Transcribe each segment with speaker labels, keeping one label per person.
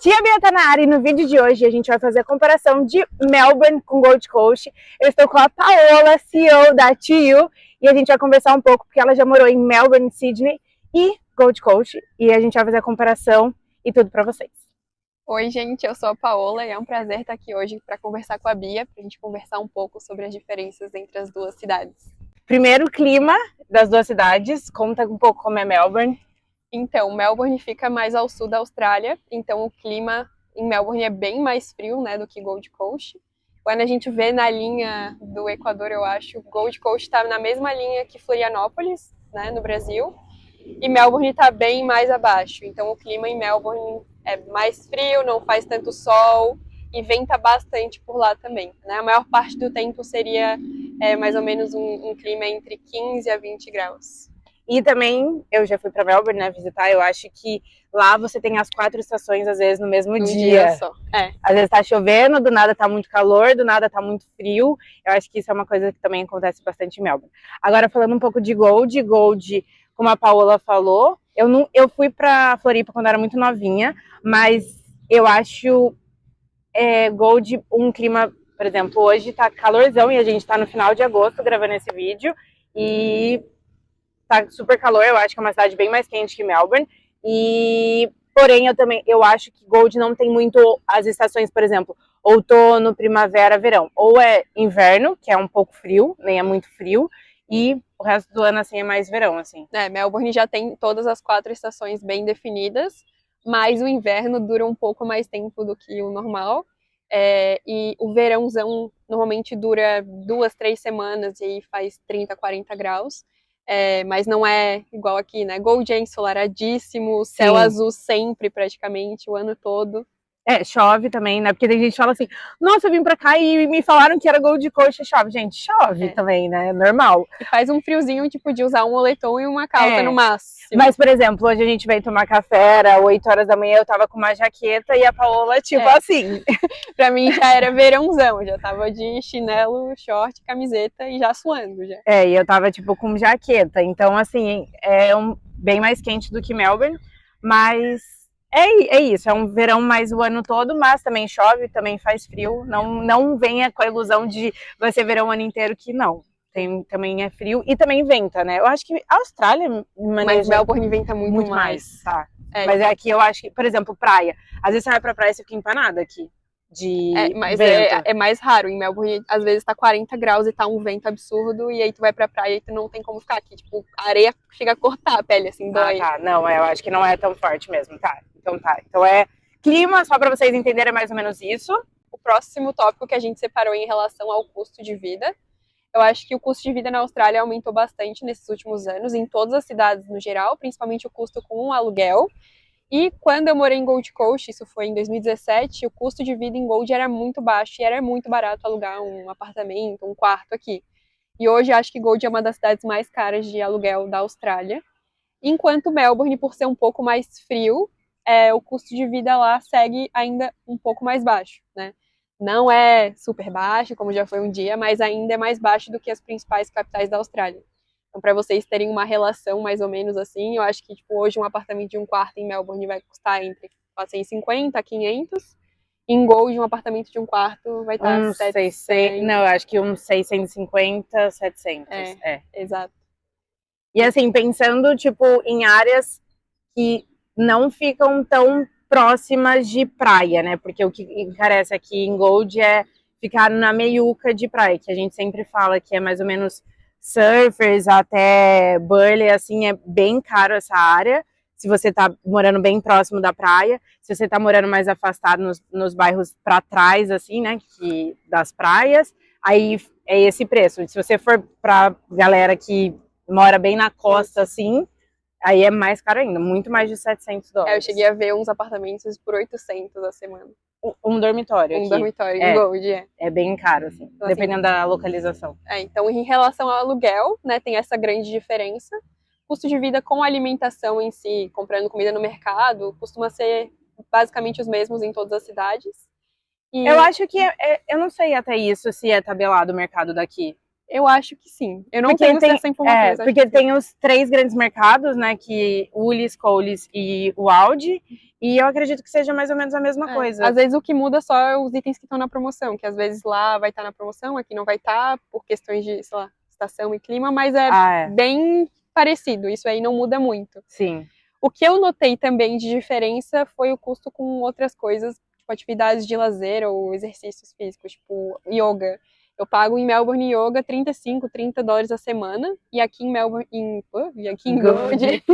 Speaker 1: Tia Bia tá na área e no vídeo de hoje a gente vai fazer a comparação de Melbourne com Gold Coast. Eu estou com a Paola, CEO da TU, e a gente vai conversar um pouco porque ela já morou em Melbourne, Sydney e Gold Coast, e a gente vai fazer a comparação e tudo pra vocês.
Speaker 2: Oi, gente, eu sou a Paola e é um prazer estar aqui hoje para conversar com a Bia, para a gente conversar um pouco sobre as diferenças entre as duas cidades.
Speaker 1: Primeiro, o clima das duas cidades, conta um pouco como é Melbourne.
Speaker 2: Então, Melbourne fica mais ao sul da Austrália, então o clima em Melbourne é bem mais frio, né, do que Gold Coast. Quando a gente vê na linha do Equador, eu acho, Gold Coast está na mesma linha que Florianópolis, né, no Brasil, e Melbourne está bem mais abaixo. Então o clima em Melbourne é mais frio, não faz tanto sol e venta bastante por lá também, né? A maior parte do tempo seria mais ou menos um clima entre 15 a 20 graus.
Speaker 1: E também, eu já fui pra Melbourne, né, visitar, eu acho que lá você tem as 4 estações, às vezes, no mesmo
Speaker 2: Num
Speaker 1: dia.
Speaker 2: só. É.
Speaker 1: Às vezes tá chovendo, do nada tá muito calor, do nada tá muito frio. Eu acho que isso é uma coisa que também acontece bastante em Melbourne. Agora, falando um pouco de Gold, como a Paola falou, eu fui pra Floripa quando era muito novinha, mas eu acho Gold um clima, por exemplo, hoje tá calorzão e a gente tá no final de agosto gravando esse vídeo e tá super calor, eu acho que é uma cidade bem mais quente que Melbourne. Porém, eu acho que Gold não tem muito as estações, por exemplo, outono, primavera, verão. Ou é inverno, que é um pouco frio, nem é muito frio, e o resto do ano, assim, é mais verão, assim.
Speaker 2: Melbourne já tem todas as 4 estações bem definidas, mas o inverno dura um pouco mais tempo do que o normal. E o verãozão normalmente dura 2, 3 semanas e aí faz 30, 40 graus. Mas não é igual aqui, né? Gold é ensolaradíssimo, céu azul sempre, praticamente, o ano todo.
Speaker 1: Chove também, né? Porque tem gente que fala assim, nossa, eu vim pra cá e me falaram que era Gold Coast e chove. Gente, chove também, né? Normal.
Speaker 2: E faz um friozinho, tipo, de usar um moletom e uma calça no máximo.
Speaker 1: Mas, por exemplo, hoje a gente veio tomar café, era 8 horas da manhã, eu tava com uma jaqueta e a Paola, tipo assim.
Speaker 2: Pra mim já era verãozão, já tava de chinelo, short, camiseta e já suando já.
Speaker 1: E eu tava, tipo, com jaqueta. Então, assim, bem mais quente do que Melbourne, mas é isso, é um verão mais o ano todo, mas também chove, também faz frio. Não venha com a ilusão de vai ser verão o ano inteiro, que não. Também é frio e também venta, né? Eu acho que a Austrália
Speaker 2: Mas Melbourne venta muito mais.
Speaker 1: Tá. Mas aqui eu acho que, por exemplo, praia. Às vezes você vai pra praia e você fica empanada aqui.
Speaker 2: Mas
Speaker 1: vento.
Speaker 2: é mais raro. Em Melbourne, às vezes tá 40 graus e tá um vento absurdo, e aí tu vai pra praia e tu não tem como ficar aqui. Tipo, a areia chega a cortar a pele, assim, dói.
Speaker 1: Tá. Não, eu acho que não é tão forte mesmo, tá. Então clima, só pra vocês entenderem mais ou menos isso.
Speaker 2: O próximo tópico que a gente separou em relação ao custo de vida. Eu acho que o custo de vida na Austrália aumentou bastante nesses últimos anos, em todas as cidades no geral, principalmente o custo com um aluguel. E quando eu morei em Gold Coast, isso foi em 2017, o custo de vida em Gold era muito baixo e era muito barato alugar um apartamento, um quarto aqui. E hoje acho que Gold é uma das cidades mais caras de aluguel da Austrália. Enquanto Melbourne, por ser um pouco mais frio, o custo de vida lá segue ainda um pouco mais baixo, né? Não é super baixo, como já foi um dia, mas ainda é mais baixo do que as principais capitais da Austrália. Então, para vocês terem uma relação mais ou menos assim, eu acho que tipo, hoje um apartamento de um quarto em Melbourne vai custar entre 450 a 500. Em Gold, um apartamento de um quarto vai estar 700.
Speaker 1: Não, eu acho que uns 650, 700.
Speaker 2: Exato.
Speaker 1: E assim, pensando tipo em áreas que não ficam tão próximas de praia, né? Porque o que encarece aqui em Gold é ficar na meiuca de praia, que a gente sempre fala que é mais ou menos surfers até Burleigh, assim, é bem caro essa área, se você tá morando bem próximo da praia. Se você tá morando mais afastado nos bairros para trás, assim, né, das praias, aí é esse preço. Se você for pra galera que mora bem na costa, assim, aí é mais caro ainda, muito mais de $700.
Speaker 2: Eu cheguei a ver uns apartamentos por 800 a semana.
Speaker 1: Um dormitório aqui.
Speaker 2: Dormitório em Gold,
Speaker 1: É bem caro, assim, então, dependendo da localização.
Speaker 2: Então, em relação ao aluguel, né, tem essa grande diferença. Custo de vida com alimentação em si, comprando comida no mercado, costuma ser basicamente os mesmos em todas as cidades.
Speaker 1: Eu acho que, eu não sei até isso se é tabelado o mercado daqui.
Speaker 2: Eu acho que sim. Eu não
Speaker 1: Porque
Speaker 2: tenho
Speaker 1: tem-
Speaker 2: essa informação. mas acho
Speaker 1: Porque
Speaker 2: que sim.
Speaker 1: tem os 3 grandes mercados, né? Que o Ulis, Coles e o Aldi. E eu acredito que seja mais ou menos a mesma coisa.
Speaker 2: Às vezes o que muda só é os itens que estão na promoção, que às vezes lá vai estar na promoção, aqui não vai estar, por questões de, sei lá, estação e clima, mas é bem parecido, isso aí não muda muito.
Speaker 1: Sim.
Speaker 2: O que eu notei também de diferença foi o custo com outras coisas, tipo atividades de lazer ou exercícios físicos, tipo yoga. Eu pago em Melbourne Yoga 35, 30 dólares a semana, e aqui em Melbourne, aqui em Gold,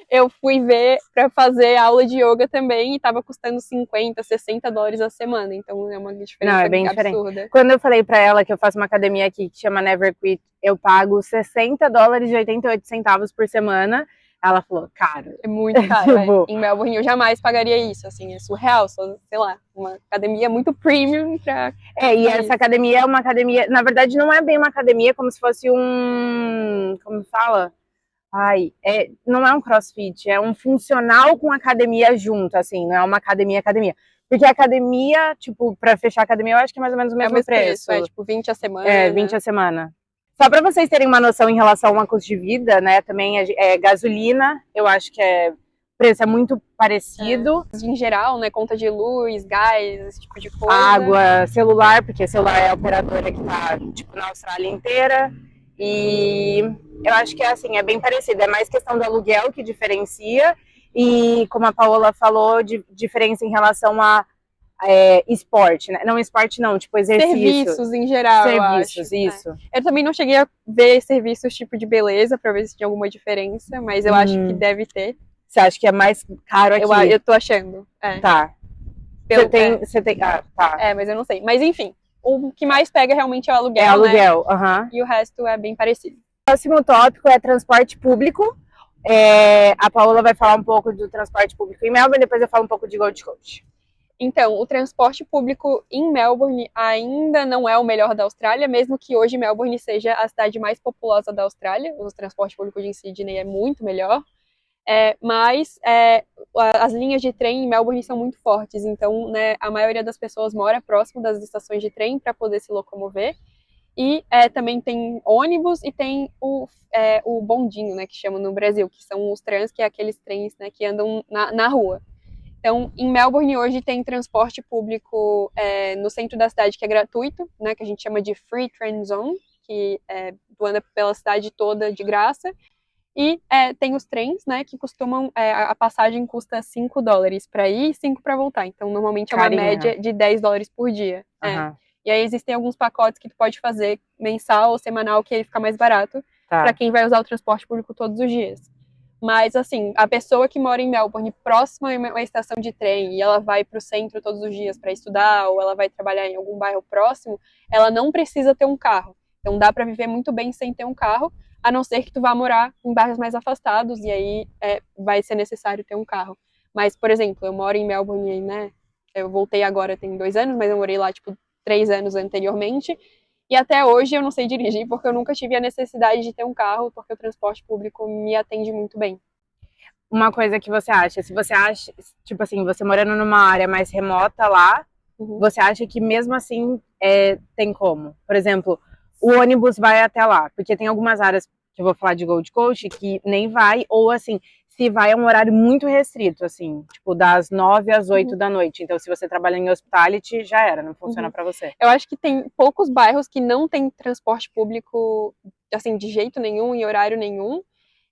Speaker 2: eu fui ver para fazer aula de yoga também e tava custando 50, 60 dólares a semana, então é uma diferença
Speaker 1: Não, é bem
Speaker 2: absurda.
Speaker 1: diferente. Quando eu falei pra ela que eu faço uma academia aqui que chama Never Quit, eu pago 60 dólares e 88 centavos por semana. Ela falou, caro.
Speaker 2: É muito caro. Em Melbourne eu jamais pagaria isso, assim, é surreal, só, sei lá, uma academia muito premium pra...
Speaker 1: E essa academia é uma academia, na verdade não é bem uma academia, é como se fosse um, como fala? Não é um crossfit, é um funcional com academia junto, assim, não é uma academia. Porque a academia, tipo, pra fechar a academia, eu acho que é mais ou menos o mesmo preço.
Speaker 2: Tipo, 20 a semana.
Speaker 1: 20 a semana. Só para vocês terem uma noção em relação ao custo de vida, né, também gasolina, eu acho que o preço é muito parecido.
Speaker 2: Em geral, né, conta de luz, gás, esse tipo de coisa.
Speaker 1: Água, celular, porque celular é a operadora que tá, tipo, na Austrália inteira. E eu acho que, assim, é bem parecido. É mais questão do aluguel que diferencia. E, como a Paola falou, diferença em relação a esporte, né? Não esporte não, tipo exercício.
Speaker 2: Serviços em geral,
Speaker 1: Serviços,
Speaker 2: eu acho.
Speaker 1: isso.
Speaker 2: Eu também não cheguei a ver serviços tipo de beleza pra ver se tinha alguma diferença, mas eu acho que deve ter.
Speaker 1: Você acha que é mais caro aqui?
Speaker 2: Eu tô achando.
Speaker 1: Tá. Você tem. Ah, tá.
Speaker 2: Mas eu não sei. Mas enfim, o que mais pega realmente é o aluguel.
Speaker 1: É aluguel,
Speaker 2: né? E o resto é bem parecido.
Speaker 1: O próximo tópico é transporte público. A Paola vai falar um pouco do transporte público em Melbourne, depois eu falo um pouco de Gold Coast.
Speaker 2: Então, o transporte público em Melbourne ainda não é o melhor da Austrália, mesmo que hoje Melbourne seja a cidade mais populosa da Austrália. O transporte público de Sydney é muito melhor. Mas as linhas de trem em Melbourne são muito fortes, então, né, a maioria das pessoas mora próximo das estações de trem para poder se locomover. E também tem ônibus e tem o bondinho, né, que chamam no Brasil, que são os trens, que é aqueles trens, né, que andam na rua. Então, em Melbourne hoje tem transporte público no centro da cidade que é gratuito, né, que a gente chama de Free Train Zone, que anda pela cidade toda de graça. E tem os trens, né, que costumam, a passagem custa 5 dólares para ir e 5 para voltar. Então, normalmente é uma média de 10 dólares por dia. E aí existem alguns pacotes que tu pode fazer mensal ou semanal, que aí fica mais barato para quem vai usar o transporte público todos os dias. Mas, assim, a pessoa que mora em Melbourne, próxima a uma estação de trem, e ela vai para o centro todos os dias para estudar, ou ela vai trabalhar em algum bairro próximo, ela não precisa ter um carro. Então, dá para viver muito bem sem ter um carro, a não ser que tu vá morar em bairros mais afastados, e aí vai ser necessário ter um carro. Mas, por exemplo, eu moro em Melbourne, né? Eu voltei agora tem 2 anos, mas eu morei lá, tipo, 3 anos anteriormente. E até hoje eu não sei dirigir, porque eu nunca tive a necessidade de ter um carro, porque o transporte público me atende muito bem.
Speaker 1: Uma coisa que você acha, se você acha, tipo assim, você morando numa área mais remota lá, você acha que mesmo assim tem como? Por exemplo, o ônibus vai até lá, porque tem algumas áreas que eu vou falar de Gold Coast que nem vai, ou assim, se vai é um horário muito restrito, assim, tipo das 9 às 8 da noite. Então, se você trabalha em hospitality, já era, não funciona pra você.
Speaker 2: Eu acho que tem poucos bairros que não tem transporte público, assim, de jeito nenhum, em horário nenhum.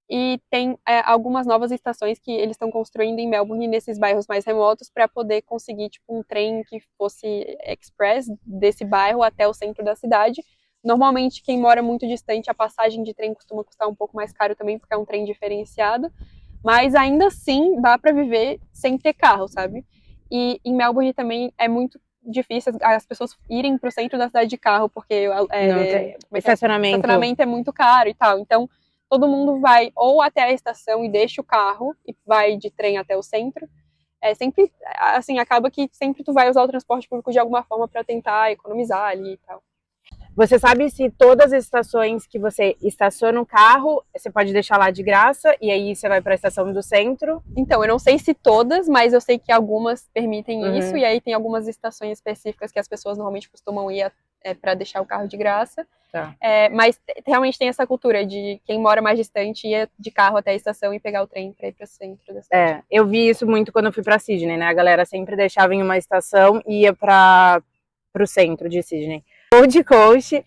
Speaker 2: E tem algumas novas estações que eles estão construindo em Melbourne, nesses bairros mais remotos, para poder conseguir, tipo, um trem que fosse express desse bairro até o centro da cidade. Normalmente, quem mora muito distante, a passagem de trem costuma custar um pouco mais caro também, porque é um trem diferenciado. Mas ainda assim, dá para viver sem ter carro, sabe? E em Melbourne também é muito difícil as pessoas irem para o centro da cidade de carro, porque estacionamento é muito caro e tal. Então, todo mundo vai ou até a estação e deixa o carro e vai de trem até o centro. Sempre, assim, acaba que sempre tu vai usar o transporte público de alguma forma para tentar economizar ali e tal.
Speaker 1: Você sabe se todas as estações que você estaciona o carro, você pode deixar lá de graça e aí você vai para a estação do centro?
Speaker 2: Então, eu não sei se todas, mas eu sei que algumas permitem isso, e aí tem algumas estações específicas que as pessoas normalmente costumam ir para deixar o carro de graça.
Speaker 1: Tá.
Speaker 2: Mas realmente tem essa cultura de quem mora mais distante ir de carro até a estação e pegar o trem para ir para o centro da cidade.
Speaker 1: Eu vi isso muito quando eu fui para Sydney, né? A galera sempre deixava em uma estação e ia para o centro de Sydney. Gold Coast,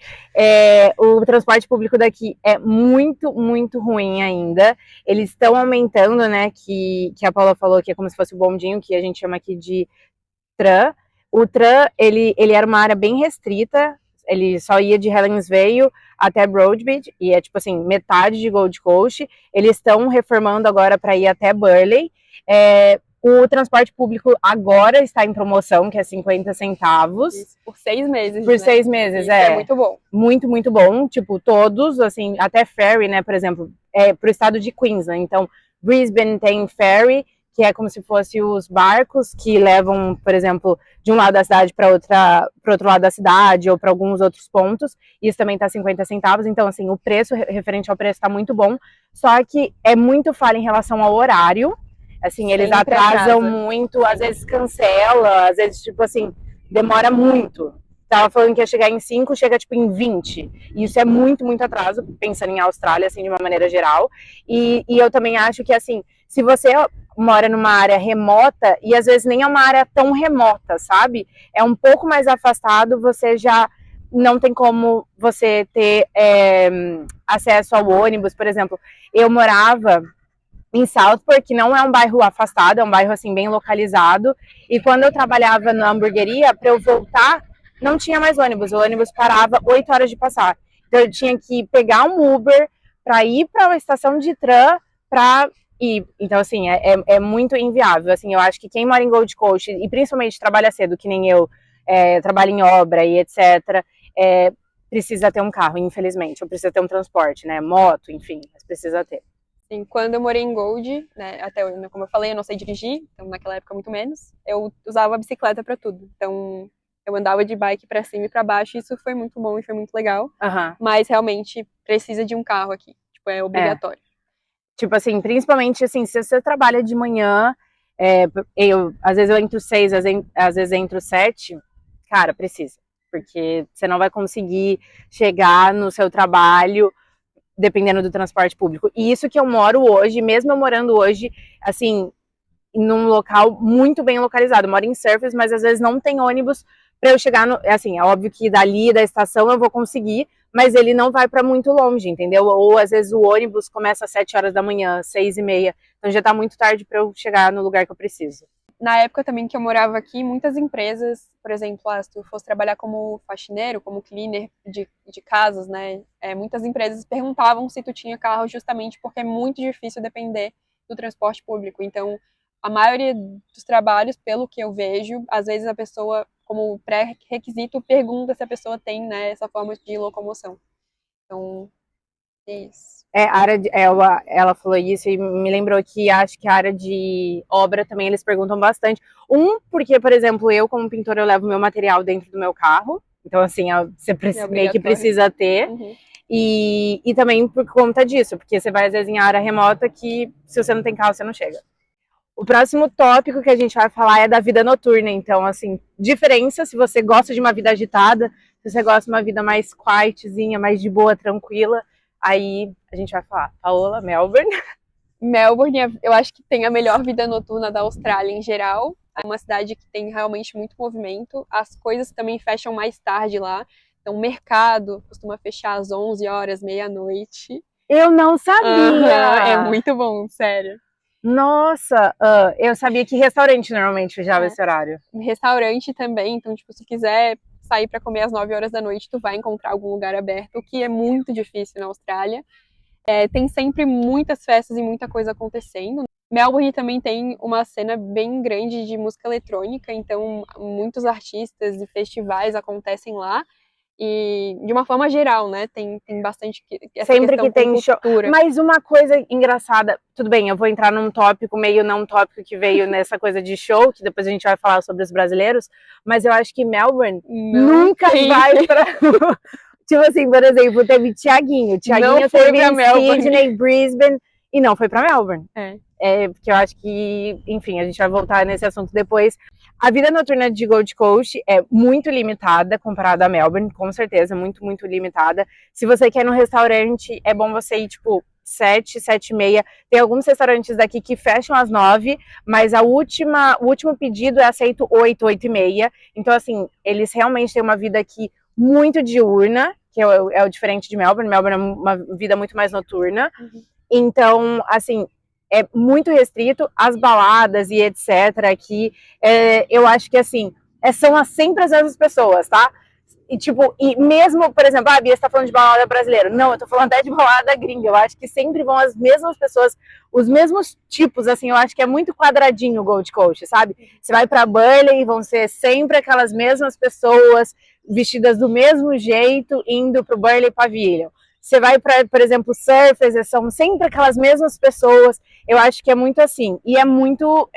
Speaker 1: o transporte público daqui é muito, muito ruim ainda. Eles estão aumentando, né? Que a Paula falou que é como se fosse o bondinho, que a gente chama aqui de tram. O tram, ele era uma área bem restrita. Ele só ia de Helensvale até Broadbeach, e é tipo assim, metade de Gold Coast. Eles estão reformando agora para ir até Burleigh. O transporte público agora está em promoção, que é 50 centavos.
Speaker 2: Isso, por 6 meses.
Speaker 1: Por 6 meses,
Speaker 2: Isso é muito bom.
Speaker 1: Muito, muito bom. Tipo, todos, assim, até ferry, né, por exemplo, pro estado de Queensland. Então, Brisbane tem ferry, que é como se fosse os barcos que levam, por exemplo, de um lado da cidade para outro lado da cidade ou para alguns outros pontos. Isso também tá 50 centavos. Então, assim, o preço, referente ao preço, tá muito bom. Só que é muito falha em relação ao horário. Assim, eles atrasam muito, às vezes cancela, às vezes, tipo assim, demora muito. Tava falando que ia chegar em 5, chega tipo em 20. E isso é muito, muito atraso, pensando em Austrália, assim, de uma maneira geral. E eu também acho que, assim, se você mora numa área remota, e às vezes nem é uma área tão remota, sabe? É um pouco mais afastado, você já não tem como você ter acesso ao ônibus. Por exemplo, eu morava em Southport, que não é um bairro afastado, é um bairro assim bem localizado. E quando eu trabalhava na hamburgueria, para eu voltar, não tinha mais ônibus. O ônibus parava 8 horas de passar. Então eu tinha que pegar um Uber para ir para a estação de tram para ir. Então assim, é muito inviável. Assim, eu acho que quem mora em Gold Coast e principalmente trabalha cedo, que nem eu, trabalha em obra e etc., precisa ter um carro, infelizmente. Ou precisa ter um transporte, né? Moto, enfim, mas precisa ter.
Speaker 2: Quando eu morei em Gold, né, até como eu falei, eu não sei dirigir, então naquela época muito menos, eu usava a bicicleta para tudo. Então eu andava de bike para cima e para baixo, e isso foi muito bom e foi muito legal. Mas realmente precisa de um carro aqui, tipo, é obrigatório.
Speaker 1: Tipo assim, principalmente assim, se você trabalha de manhã, às vezes eu entro 6, às vezes entro 7, cara, precisa. Porque você não vai conseguir chegar no seu trabalho dependendo do transporte público. E isso que eu moro hoje, mesmo eu morando hoje, assim, num local muito bem localizado. Eu moro em Surfers, mas às vezes não tem ônibus para eu chegar no... Assim, é óbvio que dali da estação eu vou conseguir, mas ele não vai para muito longe, entendeu? Ou às vezes o ônibus começa às 7 horas da manhã, 6:30, então já tá muito tarde para eu chegar no lugar que eu preciso.
Speaker 2: Na época também que eu morava aqui, muitas empresas, por exemplo, se tu fosse trabalhar como faxineiro, como cleaner de casas, né? Muitas empresas perguntavam se tu tinha carro justamente porque é muito difícil depender do transporte público. Então, a maioria dos trabalhos, pelo que eu vejo, às vezes a pessoa, como pré-requisito, pergunta se a pessoa tem, né, essa forma de locomoção. Então, é isso.
Speaker 1: Ela falou isso e me lembrou que acho que a área de obra também eles perguntam bastante. Porque, por exemplo, eu como pintora eu levo meu material dentro do meu carro, então assim, você meio que precisa ter.
Speaker 2: Uhum.
Speaker 1: E também por conta disso, porque você vai às vezes em área remota que se você não tem carro você não chega. O próximo tópico que a gente vai falar é da vida noturna, então assim, diferença se você gosta de uma vida agitada, se você gosta de uma vida mais quietzinha, mais de boa, tranquila. Aí a gente vai falar, Paola, Melbourne.
Speaker 2: Melbourne, eu acho que tem a melhor vida noturna da Austrália em geral. É uma cidade que tem realmente muito movimento. As coisas também fecham mais tarde lá. Então, o mercado costuma fechar às 11 horas, meia-noite.
Speaker 1: Eu não sabia!
Speaker 2: É muito bom, sério.
Speaker 1: Nossa, eu sabia que restaurante normalmente fechava esse horário.
Speaker 2: Restaurante também, então, tipo, se quiser sair para comer às 9 horas da noite, tu vai encontrar algum lugar aberto, o que é muito difícil na Austrália. Tem sempre muitas festas e muita coisa acontecendo. Melbourne também tem uma cena bem grande de música eletrônica, então muitos artistas e festivais acontecem lá. E de uma forma geral, né, tem bastante essa
Speaker 1: sempre que tem show.
Speaker 2: Cultura.
Speaker 1: Mas uma coisa engraçada, tudo bem, eu vou entrar num tópico meio não tópico que veio nessa coisa de show, que depois a gente vai falar sobre os brasileiros, mas eu acho que Melbourne nunca vai pra... Tipo assim, por exemplo, teve Thiaguinho teve em Sydney, Brisbane, e não foi pra Melbourne. Porque eu acho que, enfim, a gente vai voltar nesse assunto depois. A vida noturna de Gold Coast é muito limitada comparada a Melbourne, com certeza, muito, muito limitada. Se você quer ir no restaurante, é bom você ir, tipo, 7, 7 e meia. Tem alguns restaurantes daqui que fecham às 9, mas o último pedido é aceito 8, 8 e meia. Então, assim, eles realmente têm uma vida aqui muito diurna, que é o diferente de Melbourne. Melbourne é uma vida muito mais noturna. Então, assim, é muito restrito. As baladas e etc. aqui, eu acho que, assim, são sempre as mesmas pessoas, tá? E, tipo, e mesmo, por exemplo, a Bia está falando de balada brasileira. Não, eu tô falando até de balada gringa. Eu acho que sempre vão as mesmas pessoas, os mesmos tipos, assim. Eu acho que é muito quadradinho o Gold Coast, sabe? Você vai pra Burleigh, vão ser sempre aquelas mesmas pessoas, vestidas do mesmo jeito, indo pro Burleigh Pavilion. Você vai para, por exemplo, surfers, são sempre aquelas mesmas pessoas. Eu acho que é muito assim. E é muito,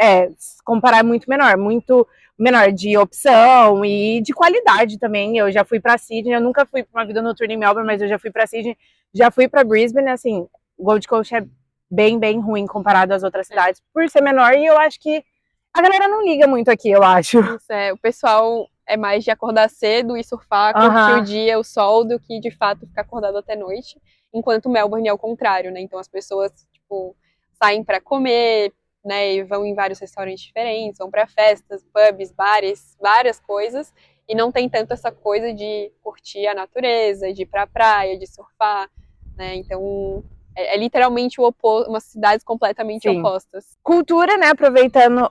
Speaker 1: comparar muito menor de opção e de qualidade também. Eu já fui para Sydney, eu nunca fui para uma vida noturna em Melbourne, mas eu já fui para Sydney, já fui para Brisbane, assim, Gold Coast é bem, bem ruim comparado às outras cidades, por ser menor, e eu acho que a galera não liga muito aqui, eu acho.
Speaker 2: Isso, o pessoal é mais de acordar cedo e surfar, curtir o dia, o sol, do que de fato ficar acordado até noite, enquanto Melbourne é o contrário, né? Então as pessoas, tipo, saem para comer, né, e vão em vários restaurantes diferentes, vão para festas, pubs, bares, várias coisas, e não tem tanto essa coisa de curtir a natureza, de ir pra praia, de surfar, né? Então é literalmente o oposto, umas cidades completamente opostas.
Speaker 1: Cultura, né, aproveitando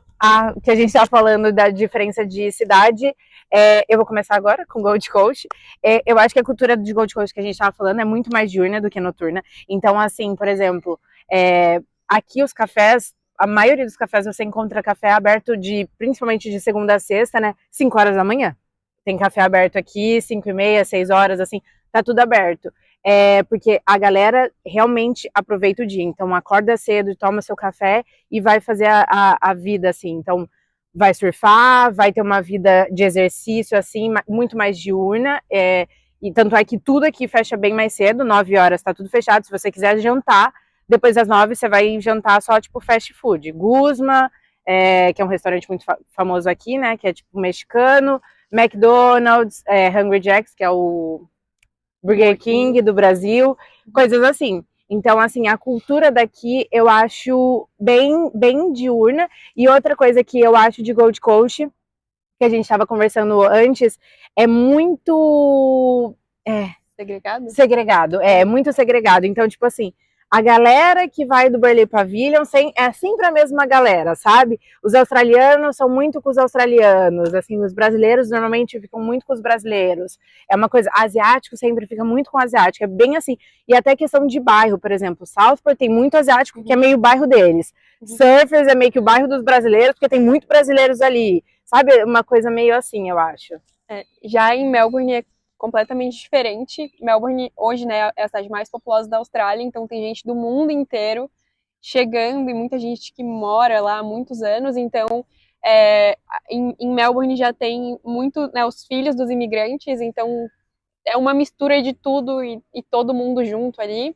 Speaker 1: que a gente está falando da diferença de cidade, eu vou começar agora com Gold Coast. Eu acho que a cultura de Gold Coast que a gente estava falando é muito mais diurna do que noturna. Então, assim, por exemplo, aqui os cafés, a maioria dos cafés você encontra café aberto principalmente de segunda a sexta, né? 5 horas da manhã. Tem café aberto aqui, 5 e meia, 6 horas, assim, tá tudo aberto. Porque a galera realmente aproveita o dia. Então, acorda cedo, toma seu café e vai fazer a vida, assim. Então, vai surfar, vai ter uma vida de exercício, assim, muito mais diurna. E tanto é que tudo aqui fecha bem mais cedo, 9 horas tá tudo fechado. Se você quiser jantar, depois das 9 você vai jantar só, tipo, fast food. Guzma, que é um restaurante muito famoso aqui, né, que é, tipo, mexicano. McDonald's, Hungry Jack's, que é o Burger King do Brasil, coisas assim. Então, assim, a cultura daqui eu acho bem, bem diurna. E outra coisa que eu acho de Gold Coast, que a gente estava conversando antes, é muito...
Speaker 2: segregado?
Speaker 1: Muito segregado. Então, tipo assim, a galera que vai do Burleigh Pavilion é sempre a mesma galera, sabe? Os australianos são muito com os australianos, assim, os brasileiros normalmente ficam muito com os brasileiros. É uma coisa, asiático sempre fica muito com asiático, é bem assim. E até questão de bairro, por exemplo, Southport tem muito asiático, que é meio o bairro deles. Surfers é meio que o bairro dos brasileiros, porque tem muito brasileiros ali, sabe? Uma coisa meio assim, eu acho.
Speaker 2: Já em Melbourne é completamente diferente. Melbourne hoje, né, é a cidade mais populosa da Austrália, então tem gente do mundo inteiro chegando e muita gente que mora lá há muitos anos. Então, em Melbourne já tem muito, né, os filhos dos imigrantes, então é uma mistura de tudo e todo mundo junto ali.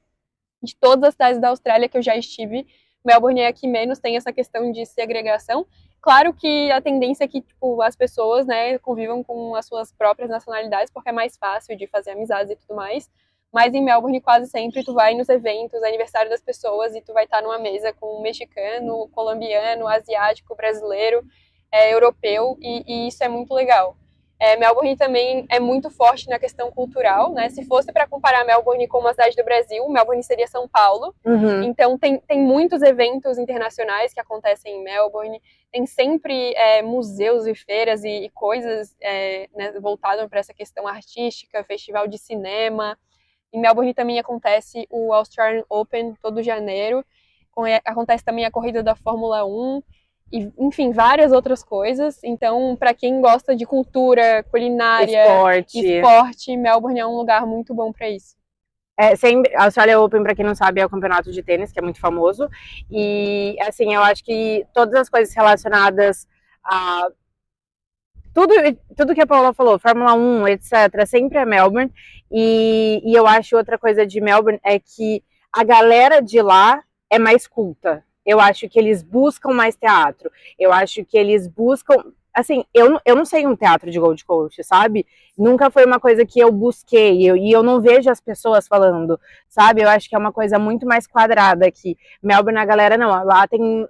Speaker 2: De todas as cidades da Austrália que eu já estive, Melbourne é a que menos tem essa questão de segregação. Claro que a tendência é que, tipo, as pessoas, né, convivam com as suas próprias nacionalidades, porque é mais fácil de fazer amizades e tudo mais. Mas em Melbourne, quase sempre, tu vai nos eventos, aniversário das pessoas, e tu vai estar numa mesa com um mexicano, colombiano, asiático, brasileiro, europeu, e isso é muito legal. Melbourne também é muito forte na questão cultural, né? Se fosse para comparar Melbourne com uma cidade do Brasil, Melbourne seria São Paulo. Então tem muitos eventos internacionais que acontecem em Melbourne. Tem sempre museus e feiras e coisas né, voltadas para essa questão artística, festival de cinema. Em Melbourne também acontece o Australian Open todo janeiro. Acontece também a corrida da Fórmula 1. E, enfim, várias outras coisas. Então, para quem gosta de cultura, culinária, esporte, Melbourne é um lugar muito bom para isso.
Speaker 1: A Australia Open, para quem não sabe, é o campeonato de tênis, que é muito famoso. E, assim, eu acho que todas as coisas relacionadas a tudo que a Paula falou, Fórmula 1, etc., sempre é Melbourne. E eu acho outra coisa de Melbourne é que a galera de lá é mais culta. Eu acho que eles buscam mais teatro. Eu acho que eles buscam, assim, eu não sei um teatro de Gold Coast, sabe? Nunca foi uma coisa que eu busquei, e eu não vejo as pessoas falando, sabe? Eu acho que é uma coisa muito mais quadrada aqui. Melbourne, a galera não, lá tem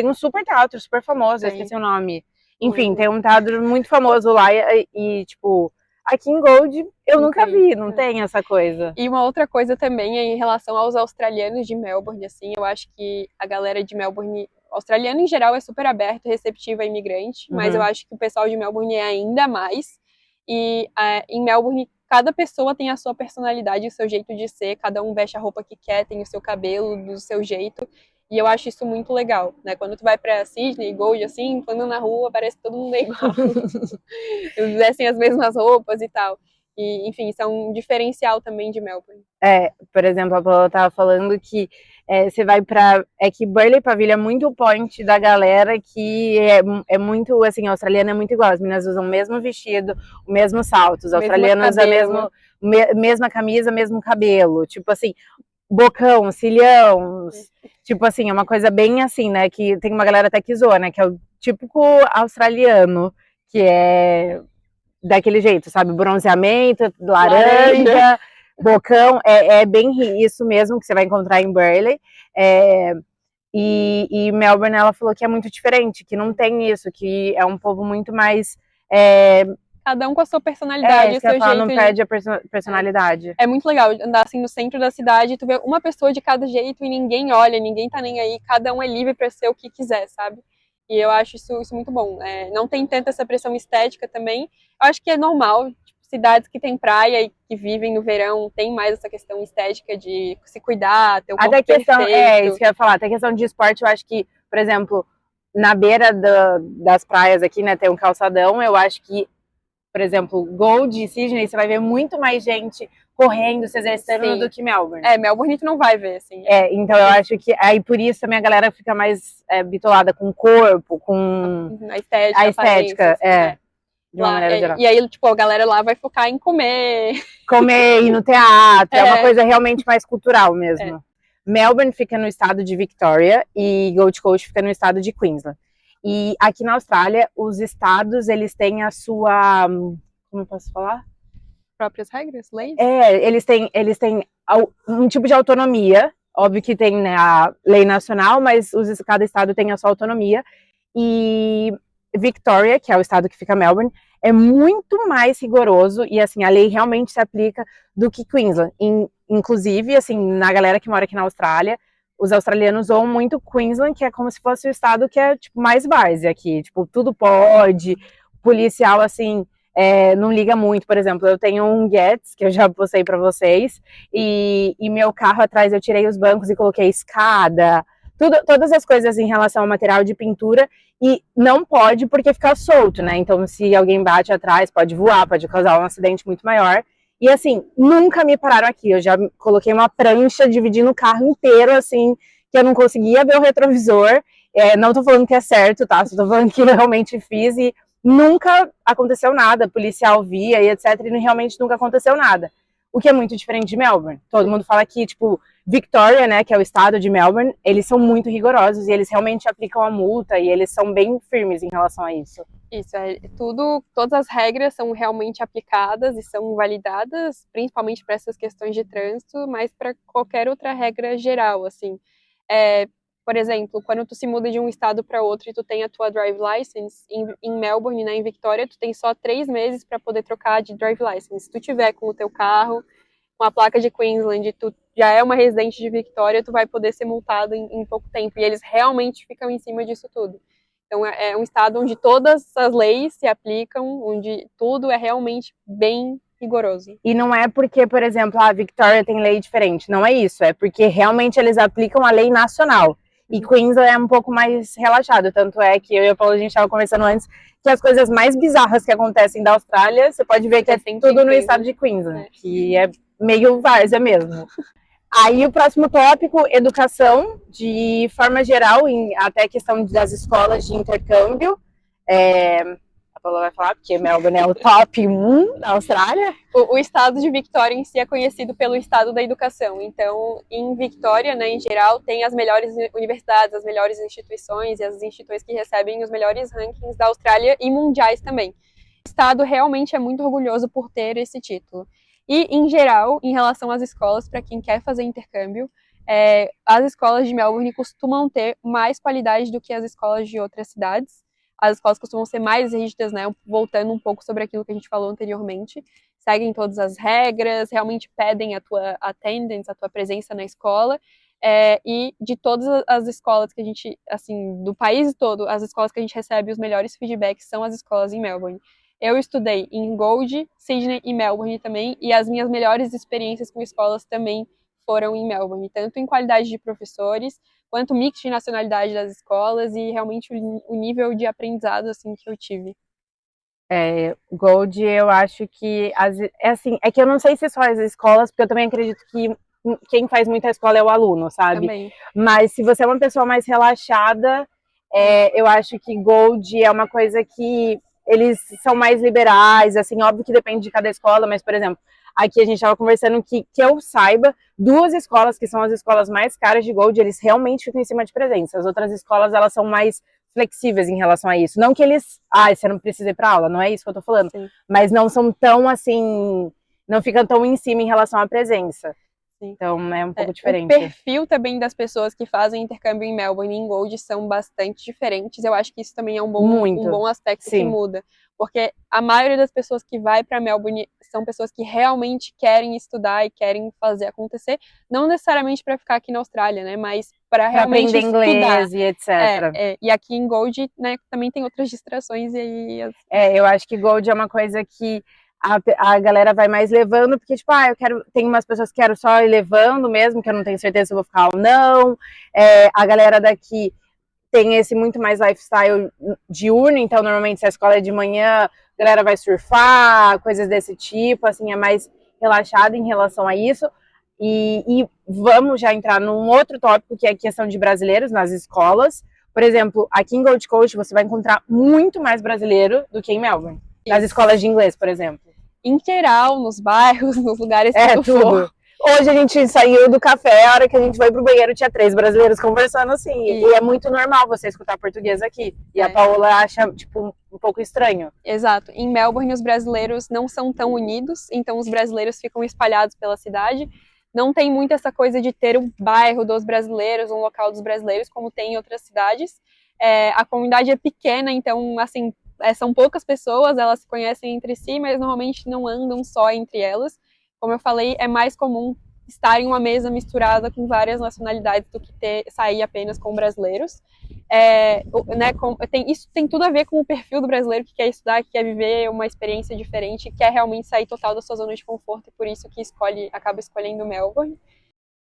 Speaker 1: um super teatro, super famoso, eu esqueci o nome. Enfim, tem um teatro muito famoso lá tipo, aqui em Gold eu nunca vi, não tem essa coisa.
Speaker 2: E uma outra coisa também é em relação aos australianos de Melbourne, assim, eu acho que a galera de Melbourne, australiano em geral é super aberto, receptivo a imigrante, mas eu acho que o pessoal de Melbourne é ainda mais. E em Melbourne, cada pessoa tem a sua personalidade, o seu jeito de ser, cada um veste a roupa que quer, tem o seu cabelo do seu jeito. E eu acho isso muito legal, né? Quando tu vai pra Sydney, Gold, assim, andando na rua, parece que todo mundo é igual. Eles vestem as mesmas roupas e tal. E, enfim, isso é um diferencial também de Melbourne.
Speaker 1: Por exemplo, a Paula tava falando que você vai é que Burleigh Pavilha é muito o point da galera que é muito, assim, a australiana é muito igual. As meninas usam o mesmo vestido, o mesmo salto. Os australianos a mesma camisa, mesmo cabelo. Tipo assim, bocão, cilhão. Tipo assim, é uma coisa bem assim, né? Que tem uma galera até que zoa, né? Que é o típico australiano, que é daquele jeito, sabe? Bronzeamento, laranja. Bocão, é bem isso mesmo que você vai encontrar em Burleigh. E Melbourne, ela falou que é muito diferente, que não tem isso, que é um povo muito mais...
Speaker 2: cada um com a sua personalidade, o seu jeito.
Speaker 1: Não perde a personalidade.
Speaker 2: É muito legal andar assim no centro da cidade, tu vê uma pessoa de cada jeito e ninguém olha, ninguém tá nem aí, cada um é livre para ser o que quiser, sabe? E eu acho isso muito bom. Não tem tanta essa pressão estética também. Eu acho que é normal. Cidades que tem praia e que vivem no verão tem mais essa questão estética de se cuidar, ter o corpo perfeito.
Speaker 1: Isso que eu ia falar. Até questão de esporte, eu acho que, por exemplo, na beira das praias aqui, né, tem um calçadão, eu acho que, por exemplo, Gold e Sydney, você vai ver muito mais gente correndo, se exercitando do que Melbourne.
Speaker 2: Melbourne tu não vai ver, assim.
Speaker 1: Então eu acho que aí por isso também a galera fica mais bitolada com o corpo, com
Speaker 2: a estética,
Speaker 1: assim, de uma maneira geral.
Speaker 2: E aí, tipo, a galera lá vai focar em comer.
Speaker 1: Comer, ir no teatro, é uma coisa realmente mais cultural mesmo. Melbourne fica no estado de Victoria e Gold Coast fica no estado de Queensland. E aqui na Austrália, os estados, eles têm a sua... Como eu posso falar?
Speaker 2: Próprias regras, leis?
Speaker 1: Eles têm um tipo de autonomia. Óbvio que tem, né, a lei nacional, mas cada estado tem a sua autonomia. E Victoria, que é o estado que fica Melbourne, é muito mais rigoroso e, assim, a lei realmente se aplica do que Queensland. Inclusive, assim, na galera que mora aqui na Austrália, os australianos zoam muito Queensland, que é como se fosse o estado que é, tipo, mais várzea aqui. Tipo, tudo pode, o policial, assim, não liga muito. Por exemplo, eu tenho um Getz, que eu já postei pra vocês, e meu carro atrás eu tirei os bancos e coloquei escada, todas as coisas em relação ao material de pintura, e não pode porque fica solto, né? Então, se alguém bate atrás, pode voar, pode causar um acidente muito maior. E assim, nunca me pararam aqui. Eu já coloquei uma prancha dividindo o carro inteiro, assim, que eu não conseguia ver o retrovisor. Não tô falando que é certo, tá? Só tô falando que eu realmente fiz e nunca aconteceu nada. Policial via e etc. E realmente nunca aconteceu nada. O que é muito diferente de Melbourne. Todo mundo fala que, tipo, Victoria, né, que é o estado de Melbourne, eles são muito rigorosos e eles realmente aplicam a multa e eles são bem firmes em relação a isso.
Speaker 2: Isso, todas as regras são realmente aplicadas e são validadas, principalmente para essas questões de trânsito, mas para qualquer outra regra geral, assim. Por exemplo, quando tu se muda de um estado para outro e tu tem a tua drive license, em Melbourne, né, em Victoria, tu tem só 3 meses para poder trocar de drive license. Se tu tiver com o teu carro, com a placa de Queensland, tu já é uma residente de Victoria, tu vai poder ser multado em pouco tempo. E eles realmente ficam em cima disso tudo. Então é um estado onde todas as leis se aplicam, onde tudo é realmente bem rigoroso.
Speaker 1: E não é porque, por exemplo, a Victoria tem lei diferente. Não é isso. É porque realmente eles aplicam a lei nacional. E Queensland é um pouco mais relaxado. Tanto é que eu e a Paula, a gente estava conversando antes, que as coisas mais bizarras que acontecem da Austrália, você pode ver que é tudo no estado de Queensland. Que é meio várzea mesmo. Aí o próximo tópico, educação, de forma geral, até a questão das escolas de intercâmbio. A Paula vai falar, porque Melbourne é o top 1 da Austrália.
Speaker 2: O estado de Victoria em si é conhecido pelo estado da educação. Então, em Victoria, né, em geral, tem as melhores universidades, as melhores instituições e as instituições que recebem os melhores rankings da Austrália e mundiais também. O estado realmente é muito orgulhoso por ter esse título. E, em geral, em relação às escolas, para quem quer fazer intercâmbio, as escolas de Melbourne costumam ter mais qualidade do que as escolas de outras cidades. As escolas costumam ser mais rígidas, né? Voltando um pouco sobre aquilo que a gente falou anteriormente. Seguem todas as regras, realmente pedem a tua attendance, a tua presença na escola. E de todas as escolas que a gente, assim, do país todo, as escolas que a gente recebe os melhores feedbacks são as escolas em Melbourne. Eu estudei em Gold, Sydney e Melbourne também, e as minhas melhores experiências com escolas também foram em Melbourne, tanto em qualidade de professores, quanto mix de nacionalidade das escolas e realmente o nível de aprendizado assim que eu tive.
Speaker 1: Gold, eu acho que é que eu não sei se só as escolas, porque eu também acredito que quem faz muita escola é o aluno, sabe?
Speaker 2: Também.
Speaker 1: Mas se você é uma pessoa mais relaxada, eu acho que Gold é uma coisa que eles são mais liberais, assim, óbvio que depende de cada escola, mas, por exemplo, aqui a gente estava conversando que eu saiba, 2 escolas que são as escolas mais caras de Gold, eles realmente ficam em cima de presença. As outras escolas, elas são mais flexíveis em relação a isso. Não que eles, você não precisa ir para aula, não é isso que eu tô falando.
Speaker 2: Sim.
Speaker 1: Mas não são tão assim, não ficam tão em cima em relação à presença. Sim. Então é um pouco diferente.
Speaker 2: O perfil também das pessoas que fazem intercâmbio em Melbourne e em Gold são bastante diferentes. Eu acho que isso também é um bom aspecto que muda. Porque a maioria das pessoas que vai para Melbourne são pessoas que realmente querem estudar e querem fazer acontecer, não necessariamente para ficar aqui na Austrália, né, mas para realmente
Speaker 1: aprender inglês e etc.
Speaker 2: E aqui em Gold, né, também tem outras distrações e aí...
Speaker 1: eu acho que Gold é uma coisa que a galera vai mais levando, porque, tipo, tem umas pessoas que quero só ir levando mesmo, que eu não tenho certeza se eu vou ficar ou não. A galera daqui tem esse muito mais lifestyle diurno, então normalmente se a escola é de manhã, a galera vai surfar, coisas desse tipo, assim, é mais relaxada em relação a isso. E vamos já entrar num outro tópico, que é a questão de brasileiros nas escolas. Por exemplo, aqui em Gold Coast você vai encontrar muito mais brasileiro do que em Melbourne. Nas escolas de inglês, por exemplo.
Speaker 2: Em geral, nos bairros, nos lugares que tu for.
Speaker 1: Hoje a gente saiu do café, a hora que a gente foi pro banheiro tinha 3 brasileiros conversando assim. E é muito normal você escutar português aqui. E a Paola acha, tipo, um pouco estranho.
Speaker 2: Exato. Em Melbourne, os brasileiros não são tão unidos, então os brasileiros ficam espalhados pela cidade. Não tem muito essa coisa de ter um bairro dos brasileiros, um local dos brasileiros, como tem em outras cidades. A comunidade é pequena, então, assim, são poucas pessoas, elas se conhecem entre si, mas normalmente não andam só entre elas. Como eu falei, é mais comum estar em uma mesa misturada com várias nacionalidades do que sair apenas com brasileiros. Isso tem tudo a ver com o perfil do brasileiro que quer estudar, que quer viver uma experiência diferente, que quer realmente sair total da sua zona de conforto, e por isso que acaba escolhendo Melbourne.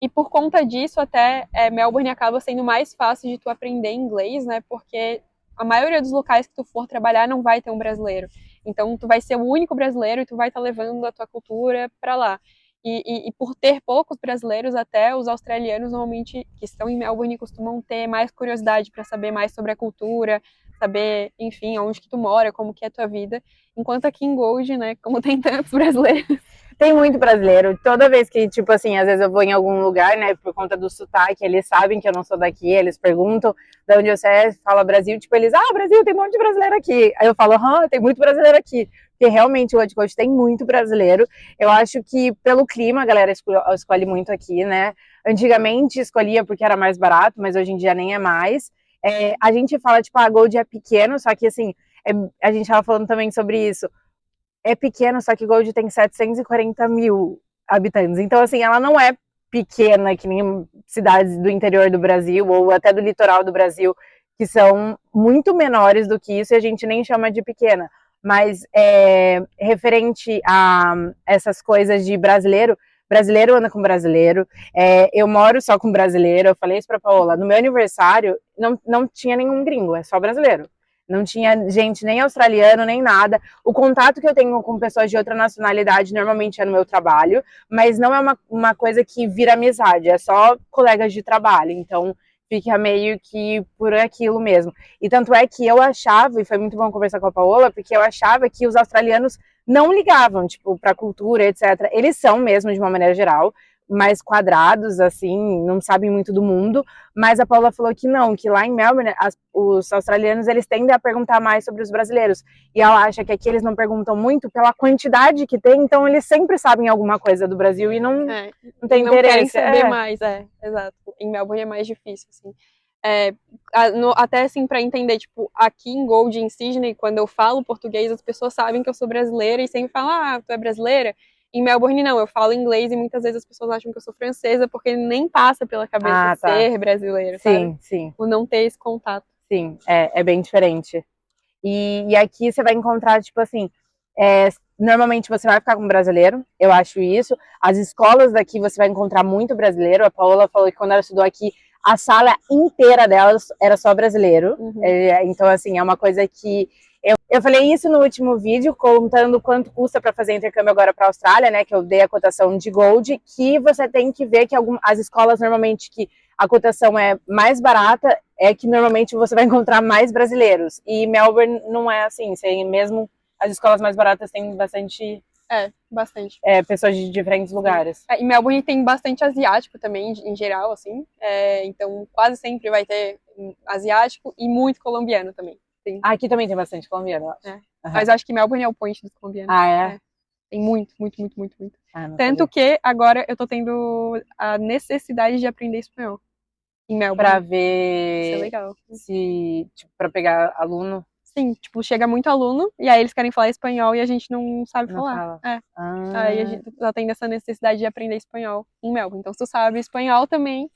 Speaker 2: E por conta disso, até Melbourne acaba sendo mais fácil de tu aprender inglês, né? Porque a maioria dos locais que tu for trabalhar não vai ter um brasileiro. Então, tu vai ser o único brasileiro e tu vai estar levando a tua cultura para lá. E por ter poucos brasileiros, até os australianos, normalmente, que estão em Melbourne, costumam ter mais curiosidade para saber mais sobre a cultura, saber, enfim, onde que tu mora, como que é a tua vida. Enquanto aqui em Gold, né, como tem tantos brasileiros...
Speaker 1: Tem muito brasileiro. Toda vez que, tipo assim, às vezes eu vou em algum lugar, né, por conta do sotaque, eles sabem que eu não sou daqui, eles perguntam de onde você é, fala Brasil, tipo, eles, Brasil, tem um monte de brasileiro aqui. Aí eu falo, tem muito brasileiro aqui. Porque realmente o Gold Coast tem muito brasileiro. Eu acho que pelo clima a galera escolhe muito aqui, né. Antigamente escolhia porque era mais barato, mas hoje em dia nem é mais. A gente fala, tipo, a Gold é pequeno, só que assim, a gente tava falando também sobre isso. É pequeno, só que Gold tem 740 mil habitantes. Então, assim, ela não é pequena, que nem cidades do interior do Brasil, ou até do litoral do Brasil, que são muito menores do que isso, e a gente nem chama de pequena. Mas, referente a essas coisas de brasileiro anda com brasileiro, eu moro só com brasileiro, eu falei isso pra Paola, no meu aniversário não tinha nenhum gringo, é só brasileiro. Não tinha gente nem australiano, nem nada. O contato que eu tenho com pessoas de outra nacionalidade normalmente é no meu trabalho, mas não é uma coisa que vira amizade, é só colegas de trabalho. Então, fica meio que por aquilo mesmo. E tanto é que eu achava, e foi muito bom conversar com a Paola, porque eu achava que os australianos não ligavam, tipo, pra cultura, etc. Eles são mesmo, de uma maneira geral, mais quadrados, assim, não sabem muito do mundo, mas a Paula falou que não, que lá em Melbourne, os australianos, eles tendem a perguntar mais sobre os brasileiros, e ela acha que aqui eles não perguntam muito pela quantidade que tem, então eles sempre sabem alguma coisa do Brasil e não tem
Speaker 2: não querem
Speaker 1: interesse.
Speaker 2: saber mais, exato. Em Melbourne é mais difícil, assim. Até assim, pra entender, tipo, aqui em Gold, em Sydney, quando eu falo português, as pessoas sabem que eu sou brasileira e sempre falam, ah, tu é brasileira? Em Melbourne, não, eu falo inglês e muitas vezes as pessoas acham que eu sou francesa porque nem passa pela cabeça ser brasileira, sabe?
Speaker 1: Sim.
Speaker 2: Por não ter esse contato.
Speaker 1: Sim, é bem diferente. E aqui você vai encontrar, tipo assim, normalmente você vai ficar com brasileiro, eu acho isso. As escolas daqui você vai encontrar muito brasileiro. A Paola falou que quando ela estudou aqui, a sala inteira delas era só brasileiro.
Speaker 2: Uhum.
Speaker 1: Então, assim, é uma coisa que... Eu falei isso no último vídeo, contando quanto custa para fazer intercâmbio agora para a Austrália, né? Que eu dei a cotação de Gold, que você tem que ver que as escolas normalmente que a cotação é mais barata, é que normalmente você vai encontrar mais brasileiros. E Melbourne não é assim, mesmo as escolas mais baratas têm bastante...
Speaker 2: bastante.
Speaker 1: Pessoas de diferentes lugares.
Speaker 2: E Melbourne tem bastante asiático também, em geral, assim. Então, quase sempre vai ter asiático e muito colombiano também.
Speaker 1: Aqui também tem bastante colombiano, eu acho.
Speaker 2: Mas acho que Melbourne é o point dos colombianos. Tem muito. Tanto que agora eu tô tendo a necessidade de aprender espanhol em Melbourne.
Speaker 1: Pra ver...
Speaker 2: Isso é legal.
Speaker 1: Tipo, pra pegar aluno.
Speaker 2: Sim, tipo, chega muito aluno e aí eles querem falar espanhol e a gente não sabe falar. Aí a gente tá tendo essa necessidade de aprender espanhol em Melbourne. Então, se tu sabe espanhol também...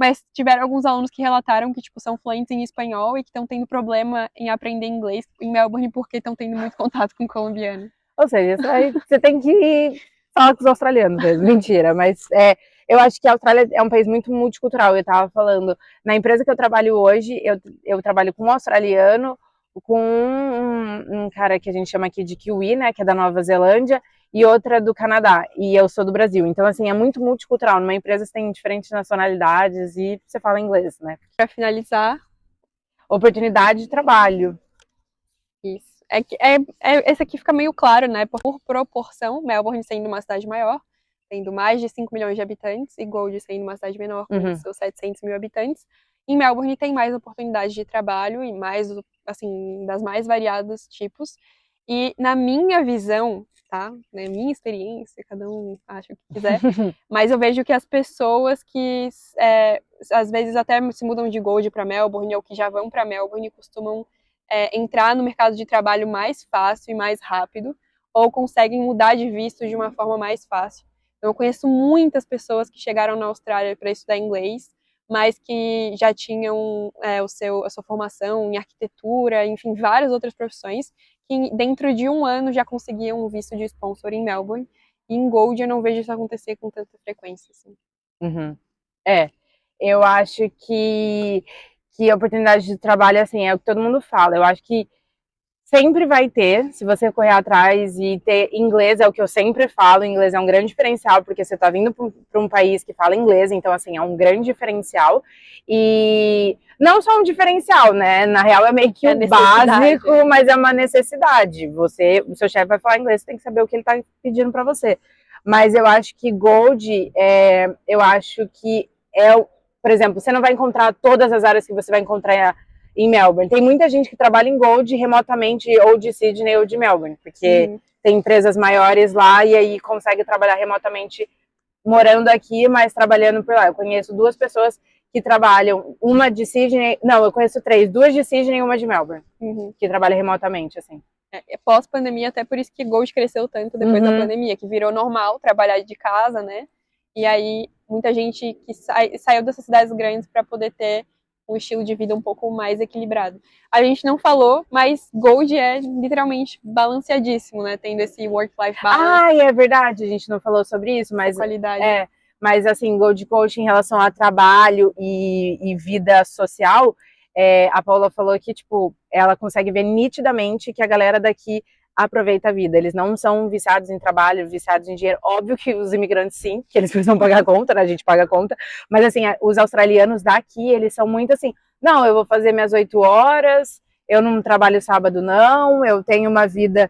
Speaker 2: Mas tiveram alguns alunos que relataram que, tipo, são fluentes em espanhol e que estão tendo problema em aprender inglês em Melbourne porque estão tendo muito contato com colombiano.
Speaker 1: Ou seja, você tem que falar com os australianos mesmo. Mentira, mas eu acho que a Austrália é um país muito multicultural. Eu tava falando, na empresa que eu trabalho hoje, eu trabalho com um australiano, com um cara que a gente chama aqui de Kiwi, né, que é da Nova Zelândia, e outra do Canadá, e eu sou do Brasil. Então, assim, é muito multicultural. Numa empresa você tem diferentes nacionalidades e você fala inglês, né?
Speaker 2: Pra finalizar...
Speaker 1: Oportunidade de trabalho.
Speaker 2: Isso. Esse aqui fica meio claro, né? Por proporção, Melbourne sendo uma cidade maior, tendo mais de 5 milhões de habitantes, e Gold sendo uma cidade menor, com seus 700 mil habitantes. Em Melbourne tem mais oportunidades de trabalho e mais, assim, das mais variados tipos. E na minha visão, tá? Na minha experiência, cada um acha o que quiser, mas eu vejo que as pessoas que às vezes até se mudam de Gold para Melbourne ou que já vão para Melbourne costumam entrar no mercado de trabalho mais fácil e mais rápido, ou conseguem mudar de visto de uma forma mais fácil. Então, eu conheço muitas pessoas que chegaram na Austrália para estudar inglês, mas que já tinham a sua formação em arquitetura, enfim, várias outras profissões, que dentro de um ano já conseguiam um visto de sponsor em Melbourne. E em Gold eu não vejo isso acontecer com tanta frequência. Assim.
Speaker 1: Eu acho que oportunidade de trabalho, assim, é o que todo mundo fala. Eu acho que sempre vai ter, se você correr atrás e ter inglês, é o que eu sempre falo, inglês é um grande diferencial, porque você está vindo para um país que fala inglês, então, assim, é um grande diferencial. E não só um diferencial, né? Na real, é meio que o básico, mas é uma necessidade. O seu chefe vai falar inglês, você tem que saber o que ele está pedindo para você. Mas eu acho que Gold, eu acho que por exemplo, você não vai encontrar todas as áreas que você vai encontrar em Melbourne. Tem muita gente que trabalha em Gold remotamente, ou de Sydney ou de Melbourne, porque tem empresas maiores lá e aí consegue trabalhar remotamente morando aqui, mas trabalhando por lá. Eu conheço 2 pessoas que trabalham, uma de Sydney, não, eu conheço 3, 2 de Sydney e uma de Melbourne, que trabalham remotamente, assim.
Speaker 2: Pós-pandemia, até por isso que Gold cresceu tanto depois da pandemia, que virou normal trabalhar de casa, né? E aí, muita gente que saiu dessas cidades grandes para poder ter um estilo de vida um pouco mais equilibrado. A gente não falou, mas Gold é literalmente balanceadíssimo, né? Tendo esse work-life balance.
Speaker 1: É verdade, a gente não falou sobre isso, mas
Speaker 2: qualidade.
Speaker 1: Mas assim, Gold Coach em relação a trabalho e vida social, a Paula falou que, tipo, ela consegue ver nitidamente que a galera daqui aproveita a vida. Eles não são viciados em trabalho, viciados em dinheiro. Óbvio que os imigrantes sim, que eles precisam pagar a conta, né? A gente paga a conta. Mas assim, os australianos daqui, eles são muito assim, não, eu vou fazer minhas 8 horas, eu não trabalho sábado não, eu tenho uma vida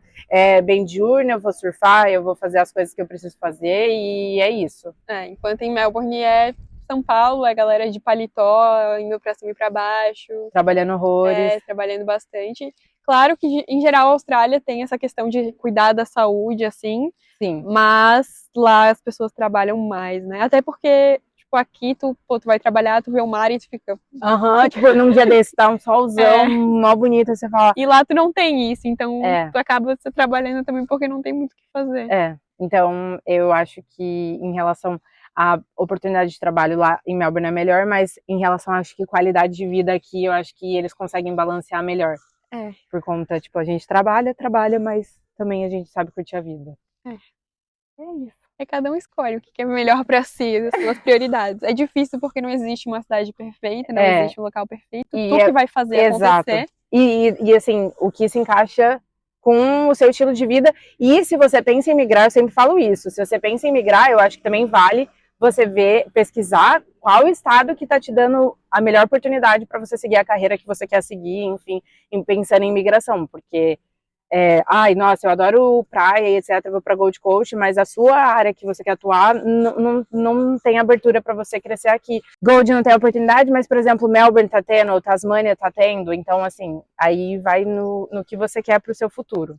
Speaker 1: bem diurna, eu vou surfar, eu vou fazer as coisas que eu preciso fazer e é isso.
Speaker 2: Enquanto em Melbourne São Paulo, a galera de paletó, indo pra cima e pra baixo.
Speaker 1: Trabalhando horrores.
Speaker 2: Trabalhando bastante. Claro que, em geral, a Austrália tem essa questão de cuidar da saúde, assim.
Speaker 1: Sim.
Speaker 2: Mas lá as pessoas trabalham mais, né? Até porque, tipo, aqui tu vai trabalhar, tu vê o mar e tu fica...
Speaker 1: Tipo, num dia desse tá um solzão, mó bonito, você fala...
Speaker 2: E lá tu não tem isso, então tu acaba se trabalhando também porque não tem muito o que fazer.
Speaker 1: Então eu acho que em relação à oportunidade de trabalho lá em Melbourne é melhor, mas em relação, acho que qualidade de vida aqui, eu acho que eles conseguem balancear melhor. Por conta, tipo, a gente trabalha, mas também a gente sabe curtir a vida.
Speaker 2: É isso. Cada um escolhe o que é melhor pra si, as suas prioridades. É difícil porque não existe uma cidade perfeita, não existe um local perfeito. Tu que vai fazer acontecer.
Speaker 1: E assim, o que se encaixa com o seu estilo de vida. E se você pensa em migrar, eu sempre falo isso, se você pensa em migrar, eu acho que também vale você pesquisar qual estado que tá te dando a melhor oportunidade para você seguir a carreira que você quer seguir, enfim, pensando em migração, porque nossa, eu adoro praia e etc, eu vou pra Gold Coast, mas a sua área que você quer atuar não tem abertura para você crescer aqui. Gold não tem oportunidade, mas, por exemplo, Melbourne tá tendo, ou Tasmânia tá tendo, então, assim, aí vai no que você quer pro seu futuro.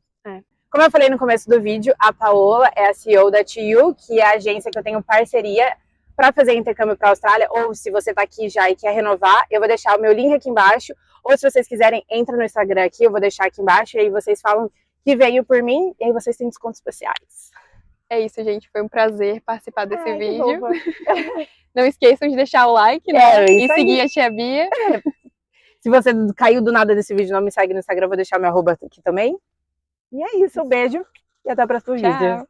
Speaker 1: Como eu falei no começo do vídeo, a Paola é a CEO da TU, que é a agência que eu tenho parceria para fazer intercâmbio para a Austrália, ou se você tá aqui já e quer renovar, eu vou deixar o meu link aqui embaixo, ou se vocês quiserem, entra no Instagram aqui, eu vou deixar aqui embaixo, e aí vocês falam que veio por mim, e aí vocês têm descontos especiais.
Speaker 2: É isso, gente, foi um prazer participar desse vídeo. Não esqueçam de deixar o like, né? E seguir a Tia Bia.
Speaker 1: Se você caiu do nada desse vídeo e não me segue no Instagram, eu vou deixar meu arroba aqui também. E é isso, um beijo e até o próximo vídeo.